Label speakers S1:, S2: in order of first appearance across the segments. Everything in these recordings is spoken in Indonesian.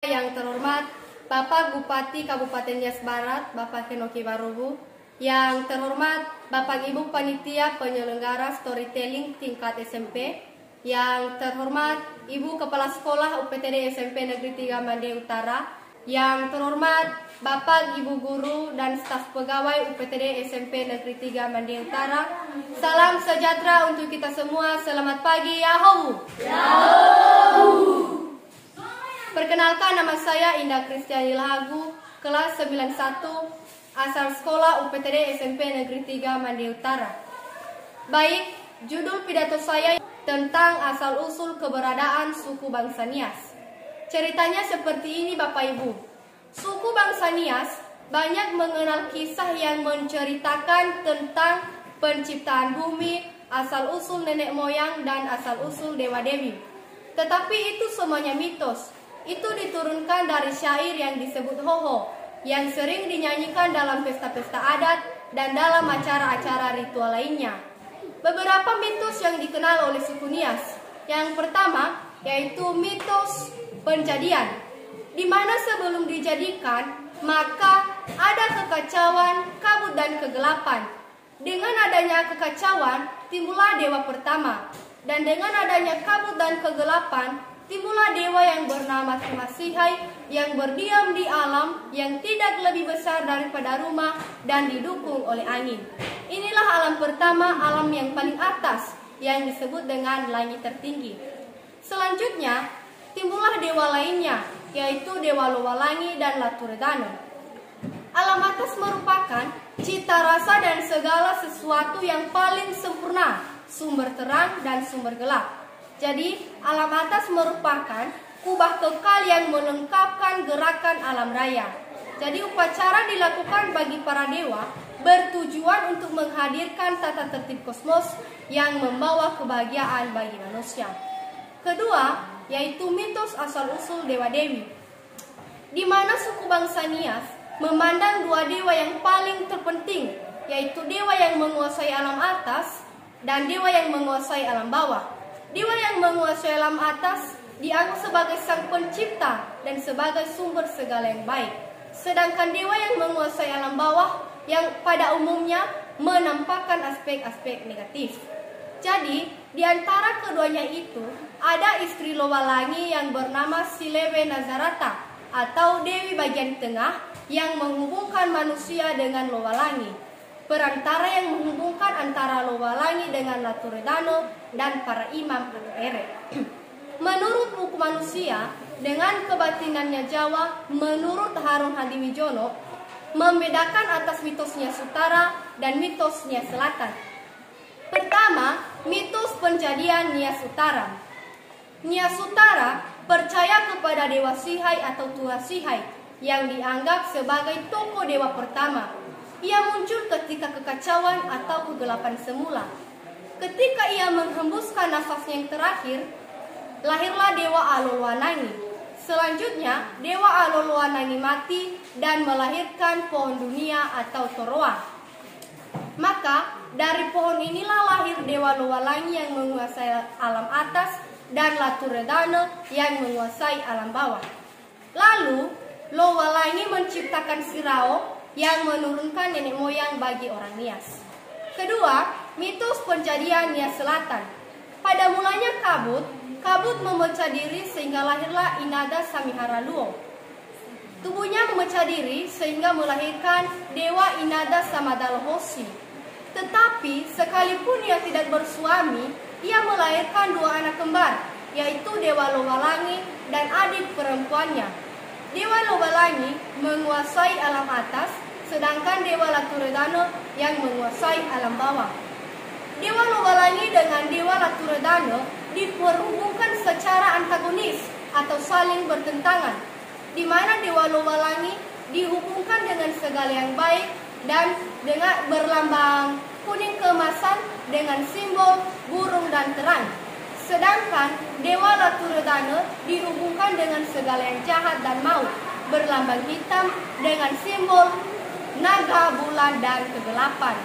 S1: Yang terhormat Bapak Bupati Kabupaten Nias Barat, Bapak Henoki Barubu. Yang terhormat Bapak Ibu Panitia Penyelenggara Storytelling tingkat SMP. Yang terhormat Ibu Kepala Sekolah UPTD SMP Negeri 3 Mande Utara. Yang terhormat Bapak Ibu Guru dan staf pegawai UPTD SMP Negeri 3 Mande Utara. Salam sejahtera untuk kita semua. Selamat pagi, Yahoo! Yahoo! Perkenalkan, nama saya Indah Kristiani Lahagu, kelas 91, asal sekolah UPTD SMP Negeri 3 Mande Utara. Baik, judul pidato saya tentang asal-usul keberadaan suku bangsa Nias. Ceritanya seperti ini Bapak Ibu. Suku bangsa Nias banyak mengenal kisah yang menceritakan tentang penciptaan bumi, asal-usul nenek moyang, dan asal-usul dewa-dewi. Tetapi itu semuanya mitos. Itu diturunkan dari syair yang disebut hoho, yang sering dinyanyikan dalam pesta-pesta adat dan dalam acara-acara ritual lainnya. Beberapa mitos yang dikenal oleh suku Nias. Yang pertama yaitu mitos penjadian, di mana sebelum dijadikan maka ada kekacauan, kabut dan kegelapan. Dengan adanya kekacauan timbullah dewa pertama, dan dengan adanya kabut dan kegelapan timbullah dewa yang bernama Tumasihai yang berdiam di alam yang tidak lebih besar daripada rumah dan didukung oleh angin. Inilah alam pertama, alam yang paling atas yang disebut dengan langit tertinggi. Selanjutnya timbullah dewa lainnya, yaitu Dewa Lowalangi dan Laturedano. Alam atas merupakan cita rasa dan segala sesuatu yang paling sempurna, sumber terang dan sumber gelap. Jadi, alam atas merupakan kubah kekal yang melengkapkan gerakan alam raya. Jadi, upacara dilakukan bagi para dewa bertujuan untuk menghadirkan tata tertib kosmos yang membawa kebahagiaan bagi manusia. Kedua, yaitu mitos asal-usul dewa-dewi, di mana suku bangsa Nias memandang dua dewa yang paling terpenting, yaitu dewa yang menguasai alam atas dan dewa yang menguasai alam bawah. Dewa yang menguasai alam atas dianggap sebagai sang pencipta dan sebagai sumber segala yang baik. Sedangkan dewa yang menguasai alam bawah yang pada umumnya menampakkan aspek-aspek negatif. Jadi, di antara keduanya itu ada istri Lowalangi yang bernama Silewe Nazarata atau Dewi bagian tengah yang menghubungkan manusia dengan Lowalangi. Perantara yang menghubungkan antara Lowalangi dengan Laturedano dan para imam atau ere. Menurut buku manusia, dengan kebatinannya Jawa, menurut Harun Hadiwijono, membedakan atas mitos Nias Utara dan mitos Nias Selatan. Pertama, mitos penjadian Nias Utara. Nias Utara percaya kepada Dewa Sihai atau Tumasihai yang dianggap sebagai tokoh dewa pertama. Ia muncul ketika kekacauan atau kegelapan semula. Ketika ia menghembuskan nafasnya yang terakhir, lahirlah Dewa Aloloanangi. Selanjutnya, Dewa Aloloanangi mati dan melahirkan pohon dunia atau Toroa. Maka, dari pohon inilah lahir Dewa Lowalangi yang menguasai alam atas dan Laturedano yang menguasai alam bawah. Lalu, Lowalangi menciptakan Sirao yang menurunkan nenek moyang bagi orang Nias. Kedua, mitos penjadian Nias Selatan. Pada mulanya kabut memecah diri sehingga lahirlah Inada Samiharaluo. Tubuhnya memecah diri sehingga melahirkan Dewa Inada Samadalohosi. Tetapi sekalipun ia tidak bersuami, ia melahirkan dua anak kembar, yaitu Dewa Lowalangi dan adik perempuannya. Dewa Lowalangi menguasai alam atas, sedangkan Dewa Laturedano yang menguasai alam bawah. Dewa Lowalangi dengan Dewa Laturedano diperhubungkan secara antagonis atau saling bertentangan, di mana Dewa Lowalangi dihubungkan dengan segala yang baik dan dengan berlambang kuning keemasan dengan simbol burung dan terang. Sedangkan Dewa Laturedano dihubungkan dengan segala yang jahat dan maut, berlambang hitam dengan simbol naga, bulan, dan kegelapan.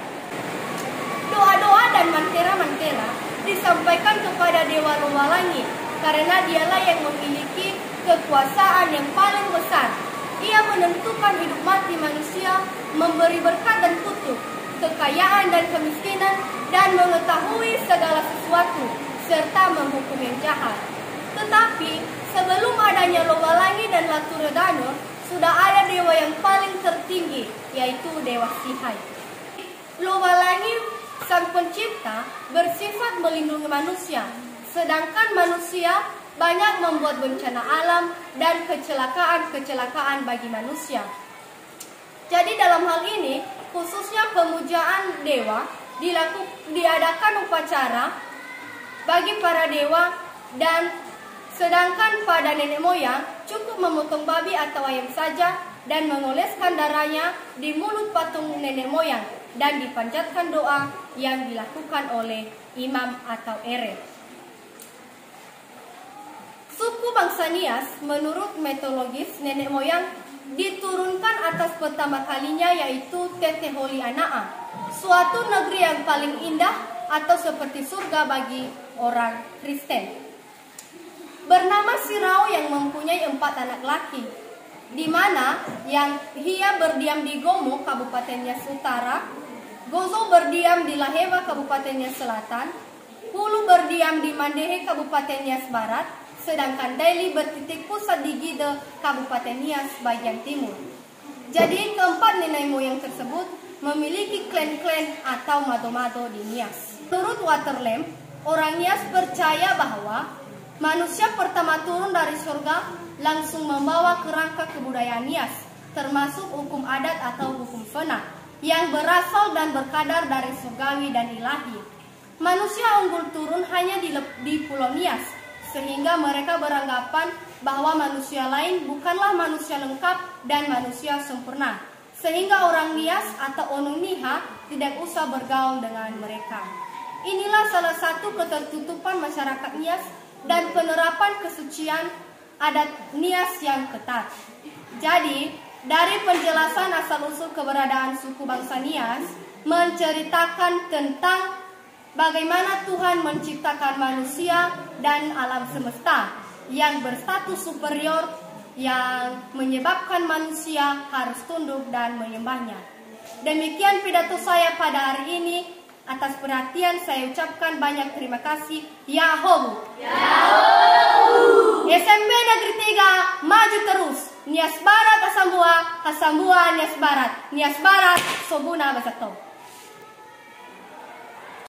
S1: Doa-doa dan mantera-mantera disampaikan kepada Dewa Lowalangi karena dialah yang memiliki kekuasaan yang paling besar. Ia menentukan hidup mati manusia, memberi berkat dan kutuk, kekayaan dan kemiskinan, dan mengetahui segala sesuatu, serta menghukum yang jahat. Tetapi sebelum adanya Lowalangi dan Laturedana, sudah ada dewa yang paling tertinggi, yaitu Dewa Sihai. Lowalangi, sang pencipta, bersifat melindungi manusia, sedangkan manusia banyak membuat bencana alam dan kecelakaan-kecelakaan bagi manusia. Jadi dalam hal ini, khususnya pemujaan dewa, diadakan upacara bagi para dewa, dan sedangkan pada nenek moyang cukup memotong babi atau ayam saja dan mengoleskan darahnya di mulut patung nenek moyang dan dipanjatkan doa yang dilakukan oleh imam atau ere. Suku bangsa Nias menurut mitologis nenek moyang diturunkan atas pertama kalinya, yaitu Teteh Holi Anaa, suatu negeri yang paling indah atau seperti surga bagi orang Kristen. Bernama Sirao yang mempunyai 4 anak laki, di mana yang ia berdiam di Gomo, Kabupaten Nias Utara, Gozo berdiam di Laheva, Kabupaten Nias Selatan, Hulu berdiam di Mandehe, Kabupaten Nias Barat, sedangkan Daily bertitik pusat di Gide, Kabupaten Nias bagian timur. Jadi keempat nenek moyang tersebut memiliki klan-klan atau mado-mado di Nias. Menurut Waterlamp, orang Nias percaya bahwa manusia pertama turun dari surga langsung membawa kerangka kebudayaan Nias, termasuk hukum adat atau hukum fena, yang berasal dan berkadar dari surgawi dan ilahi. Manusia unggul turun hanya di Pulau Nias, sehingga mereka beranggapan bahwa manusia lain bukanlah manusia lengkap dan manusia sempurna, sehingga orang Nias atau Onung Niha tidak usah bergaul dengan mereka. Inilah salah satu ketertutupan masyarakat Nias dan penerapan kesucian adat Nias yang ketat. Jadi, dari penjelasan asal-usul keberadaan suku bangsa Nias menceritakan tentang bagaimana Tuhan menciptakan manusia dan alam semesta yang berstatus superior, yang menyebabkan manusia harus tunduk dan menyembahnya. Demikian pidato saya pada hari ini. Atas perhatian saya ucapkan banyak terima kasih. Yahoo! SMP Negeri 3 maju terus. Nias Barat Hasambua, Hasambua Nias Barat, Nias Barat Sobuna Basato.